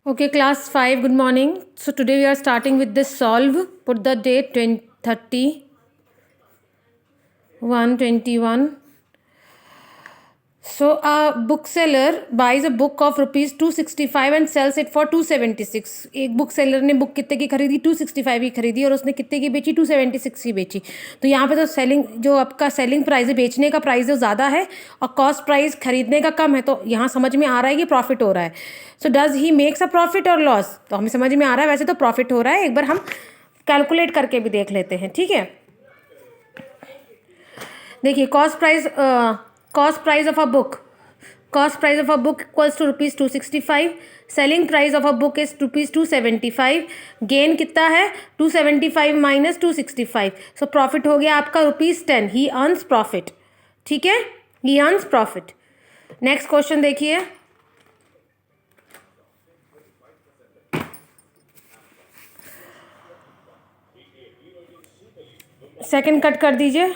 Okay, class 5, good morning. So today we are starting with this solve. Put the date 30 1/21. So a bookseller buys a book of rupees 265 and sells it for 276. एक book seller ने book कितने की खरीदी? 265 की खरीदी और उसने कितने की बेची? 276 की बेची. तो यहाँ पे तो सेलिंग जो आपका सेलिंग प्राइस है, बेचने का प्राइस जो ज़्यादा है और कॉस्ट प्राइस खरीदने का कम है, तो यहाँ समझ में आ रहा है कि प्रॉफिट हो रहा है. So does he makes a profit और लॉस? तो हमें समझ में आ रहा है वैसे तो प्रॉफिट हो रहा है. एक बार हम कैलकुलेट करके भी देख लेते हैं. ठीक है, देखिए cost price of a book equals to rupees 265. Selling price of a book is rupees 275. Gain कितना है? 275 माइनस 265. सो प्रॉफिट हो गया आपका ₹10. He earns profit. ठीक है, he earns profit. Next question देखिए. सेकंड कट कर दीजिए,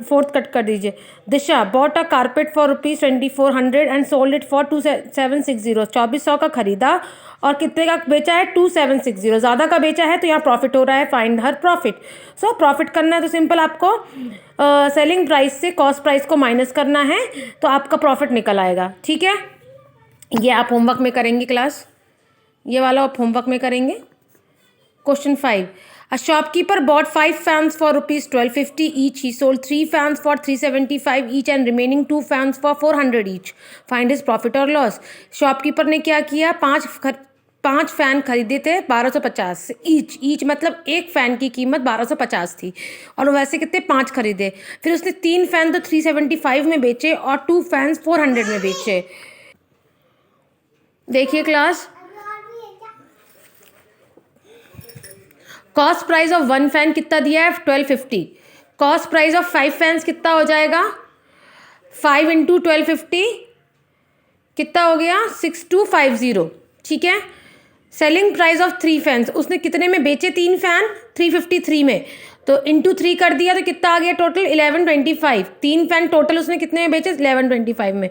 फोर्थ कट कर दीजिए. Disha bought a carpet for ₹2400 and sold it for 2760. 2400 का खरीदा और कितने का बेचा है? 2760. ज़्यादा का बेचा है तो यहाँ प्रॉफिट हो रहा है. Find her profit. So profit करना है तो सिंपल आपको सेलिंग प्राइस से कॉस्ट प्राइस को माइनस करना है तो आपका प्रॉफिट निकल आएगा. ठीक है, ये आप होमवर्क में करेंगे क्लास, ये वाला आप होमवर्क में करेंगे. Question 5. A shopkeeper bought 5 fans for ₹1250 each. He sold 3 fans for ₹375 each and remaining 2 fans for ₹400 each. Find his profit or loss. Shopkeeper ने क्या किया? पाँच फ़ैन खरीदे थे 1250 ईच मतलब एक फ़ैन की कीमत 1250 थी और वैसे कितने 5 खरीदे. फिर उसने 3 फ़ैन तो 375 में बेचे और 2 फैंस 400 में बेचे. देखिए class, cost price of 1 fan कितना दिया है? 1250. कॉस्ट प्राइस ऑफ 5 फैंस कितना हो जाएगा? 5 इंटू 1250 कितना हो गया? 6250. ठीक है. सेलिंग प्राइस ऑफ 3 फैंस, उसने कितने में बेचे? 3 फैन 353 में, तो इंटू 3 कर दिया तो कितना आ गया टोटल? 1125. 3 फैन टोटल उसने कितने में बेचे? 1125 में.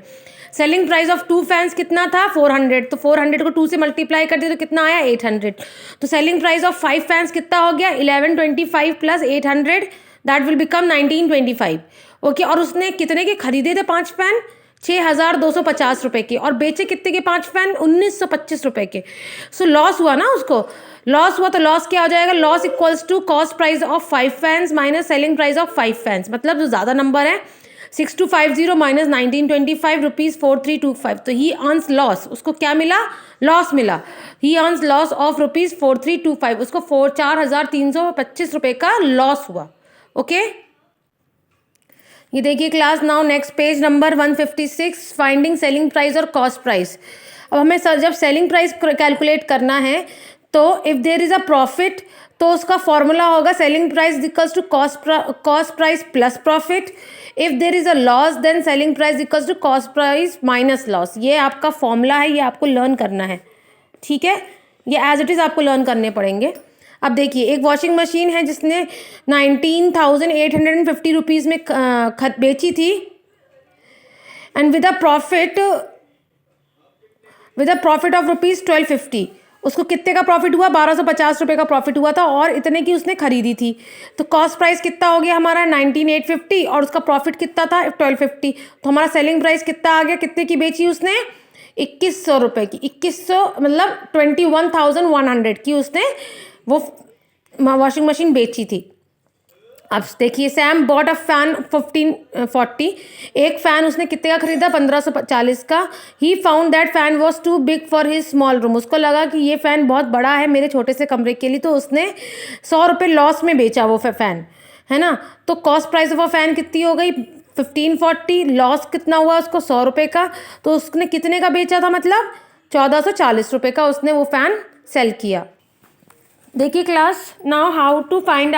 सेलिंग प्राइस ऑफ 2 फैंस कितना था? 400. तो 400 को 2 से मल्टीप्लाई कर दिया तो कितना आया? 800. तो सेलिंग प्राइस ऑफ 5 फैंस कितना हो गया? 1125 plus 800, that will become 1925. Okay, और उसने कितने के खरीदे थे 5 फैन? 6250 रुपये के, और बेचे कितने के 5 फैन? 1925 रुपये के. सो लॉस हुआ ना, उसको लॉस हुआ. तो लॉस क्या हो जाएगा? Loss equals to cost price of 5 fans minus selling price of 5 fans. मतलब जो ज़्यादा नंबर है 6250 माइनस 1925 ₹4325. तो ही अर्न्स लॉस. उसको क्या मिला? लॉस मिला. ही अर्न्स लॉस ऑफ ₹4325. उसको 4325 रुपये का लॉस हुआ. ओके, ये देखिए class. Now next page number 156, finding selling price और कॉस्ट प्राइस. अब हमें सर जब सेलिंग प्राइस कैलकुलेट करना है तो if there is a profit तो उसका फॉर्मूला होगा selling price equals to cost price plus profit. If there is a loss then selling price equals to cost price minus loss. ये आपका formula है, ये आपको लर्न करना है. ठीक है, ये एज इट इज़ आपको लर्न करने पड़ेंगे. अब देखिए, एक वॉशिंग मशीन है जिसने 19,850 रुपीज़ में बेची थी and with a profit of ₹1250. उसको कितने का प्रॉफिट हुआ? 1250 रुपये का प्रॉफिट हुआ था और इतने की उसने खरीदी थी. तो कॉस्ट प्राइस कितना हो गया हमारा? 19,850 और उसका प्रॉफिट कितना था? 1250. तो हमारा सेलिंग प्राइस कितना आ गया? कितने की बेची उसने? 2100 रुपये की. 2100 मतलब 21,100 की उसने वो वॉशिंग मशीन बेची थी. अब देखिए, सैम बॉट अ फैन 1540. एक फ़ैन उसने कितने का खरीदा? 1540 का. He found that fan was too big for his small room. उसको लगा कि ये फ़ैन बहुत बड़ा है मेरे छोटे से कमरे के लिए, तो उसने 100 रुपये लॉस में बेचा वो फ़ैन, है ना. तो cost price of a fan कितनी हो गई? 1540. लॉस कितना हुआ उसको? 100 रुपये का. तो उसने कितने का बेचा था? मतलब 1440 रुपये का उसने वो फ़ैन सेल किया. देखिए class, now how to find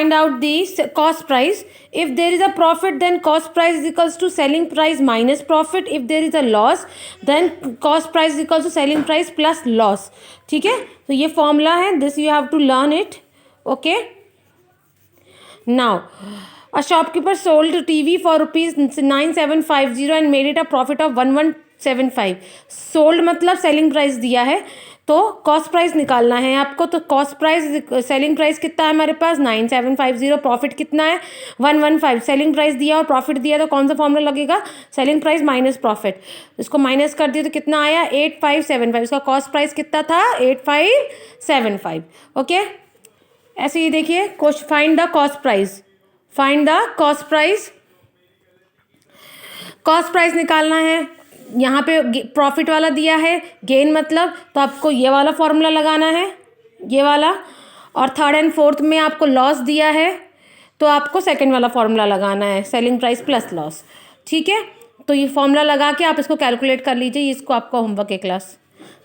out the cost price. If there is a profit then cost price is equals to selling price minus profit. If there is a loss then cost price is equals to selling price plus loss. ठीक है, तो ये formula है. This you have to learn it. Okay, now a shopkeeper sold TV for ₹9750 and made it a profit of 975 sold मतलब selling price दिया है, तो cost price निकालना है आपको। तो कॉस्ट प्राइस सेलिंग प्राइस कितना है हमारे पास 9750, प्रॉफिट कितना है 115। सेलिंग प्राइस दिया और प्रॉफिट दिया तो कौन सा फॉर्मूला लगेगा, सेलिंग प्राइस माइनस प्रॉफिट। इसको माइनस कर दिया तो कितना आया 8575। इसका कॉस्ट प्राइस कितना था 8575। ओके, ऐसे ही देखिए find the cost price, find the cost price. Cost price निकालना है, यहाँ पे प्रॉफिट वाला दिया है, गेन मतलब, तो आपको ये वाला फॉर्मूला लगाना है, ये वाला। और थर्ड एंड फोर्थ में आपको लॉस दिया है, तो आपको सेकंड वाला फॉर्मूला लगाना है, सेलिंग प्राइस प्लस लॉस। ठीक है, तो ये फॉर्मूला लगा के आप इसको कैलकुलेट कर लीजिए, इसको आपका होमवर्क है क्लास।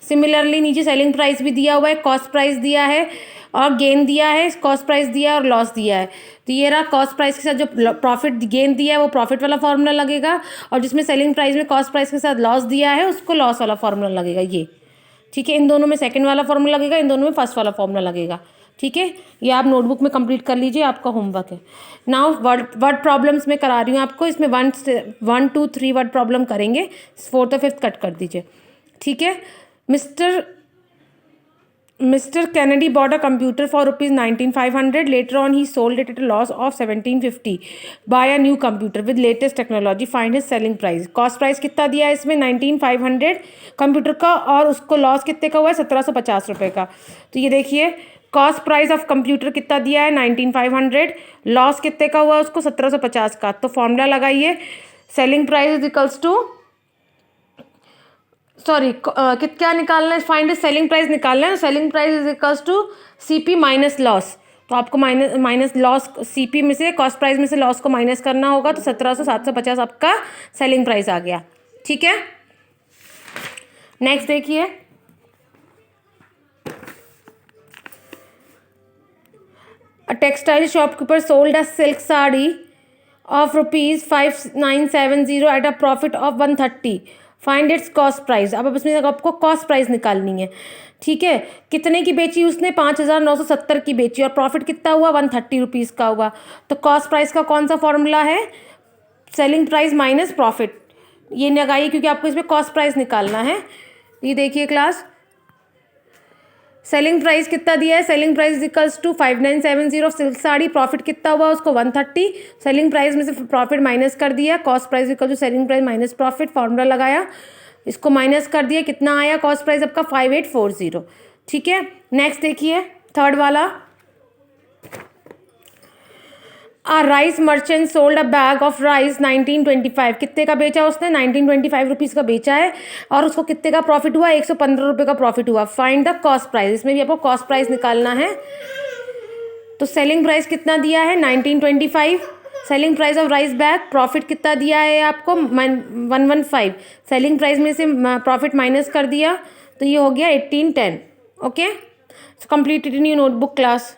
सिमिलरली नीचे सेलिंग प्राइस भी दिया हुआ है, कॉस्ट प्राइस दिया है और गेन दिया है, कॉस्ट प्राइस दिया है और लॉस दिया है। तो ये रहा कॉस्ट प्राइस के साथ जो प्रॉफिट गेन दिया है वो प्रॉफिट वाला फॉर्मूला लगेगा, और जिसमें सेलिंग प्राइस में कॉस्ट प्राइस के साथ लॉस दिया है उसको लॉस वाला फॉर्मूला लगेगा ये। ठीक है, इन दोनों में सेकंड वाला फॉर्मूला लगेगा, इन दोनों में फर्स्ट वाला फॉर्मूला लगेगा। ठीक है, ये आप नोटबुक में कंप्लीट कर लीजिए, आपका होमवर्क है। नाउ वर्ड प्रॉब्लम्स में करा रही हूँ आपको, इसमें 1 2 3 वर्ड प्रॉब्लम करेंगे, 4th और 5th कट कर दीजिए। ठीक है, Mr. Kennedy bought a computer for rupees 19,500. Later on, he sold it at a loss of 1750. Buy a new computer with latest technology. Find his selling price. Cost price कितना दिया है इसमें 19,500 computer का, और उसको लॉस कितने का हुआ है 1750 रुपये का। तो ये देखिए कॉस्ट प्राइस ऑफ कंप्यूटर कितना दिया है 19,500, लॉस कितने का हुआ है उसको 1750 का। तो फॉर्मूला लगाइए, selling price is equals to क्या निकालना है, फाइंड सेलिंग प्राइस निकालना है। Selling price is equals to CP minus loss. तो आपको माइनस लॉस सीपी में से कॉस्ट प्राइस में से लॉस को माइनस करना होगा, तो 1750 आपका सेलिंग प्राइस आ गया। ठीक है, नेक्स्ट देखिए, a textile shopkeeper sold a silk sari of ₹5970 at a profit of 130। Find its cost price. अब इसमें आपको कॉस्ट प्राइस निकालनी है। ठीक है, कितने की बेची उसने 5,970 की बेची, और प्रॉफिट कितना हुआ 130 रुपीज़ का हुआ। तो कॉस्ट प्राइस का कौन सा फॉर्मूला है, सेलिंग प्राइस माइनस प्रॉफिट। ये लगाइए क्योंकि आपको इसमें कॉस्ट प्राइस निकालना है। ये देखिए क्लास, सेलिंग प्राइस कितना दिया है, selling price equals to 5970 silk sari, profit कितना हुआ उसको 130, सेलिंग प्राइस में से प्रॉफिट माइनस कर दिया, cost price equal to selling price minus profit, formula लगाया, इसको माइनस कर दिया, कितना आया कॉस्ट प्राइस आपका 5840। ठीक है, नेक्स्ट देखिए थर्ड वाला, a rice merchant sold a bag of rice 1925। कितने का बेचा उसने 1925 रुपीज़ का बेचा है, और उसको कितने का प्रॉफिट हुआ 115 रुपये का प्रॉफिट हुआ। फाइंड द कॉस्ट प्राइस, इसमें भी आपको कॉस्ट प्राइस निकालना है। तो सेलिंग प्राइस कितना दिया है 1925, selling price of rice bag, profit कितना दिया है आपको 115, सेलिंग प्राइस में से प्रॉफिट माइनस कर दिया, तो ये हो गया 1810। Okay, so completed in your notebook class.